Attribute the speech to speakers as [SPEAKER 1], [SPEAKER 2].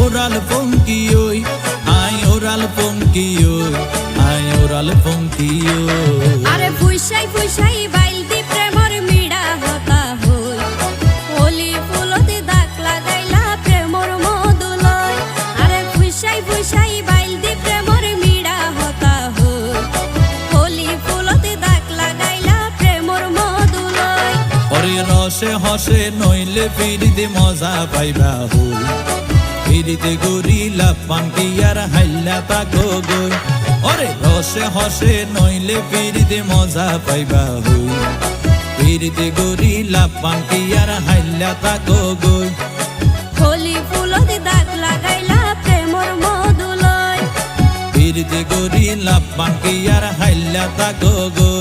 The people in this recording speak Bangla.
[SPEAKER 1] oral funky oi, ai oral funky oi, ai oral funky oi.
[SPEAKER 2] আরে ফুইসাই ফুইসাই বাইল দি প্রেমর মিড়া হতা হই হোলি ফুলতে দাগ লাগাইলা প্রেমর মধুলয় আরে ফুইসাই ফুইসাই বাইল দি প্রেমর মিড়া হতা হই হোলি ফুলতে দাগ লাগাইলা প্রেমর মধুলয়
[SPEAKER 1] ওরে রসে হসে নইলে ফিরিতে মজা পাইবা হই ফিরিতে গরিলা পানকি আর হাইলা তাকো গই ওরে রসে হসে নইলে ফিরিতে মজা পাইবা হই ফিরিতে গরিলা পানকি আর হাইলা তাকো গই
[SPEAKER 2] হোলি ফুলতে দাগ লাগাইলা প্রেমর মধুলয়
[SPEAKER 1] ফিরিতে গরিলা পানকি আর হাইলা তাকো গই।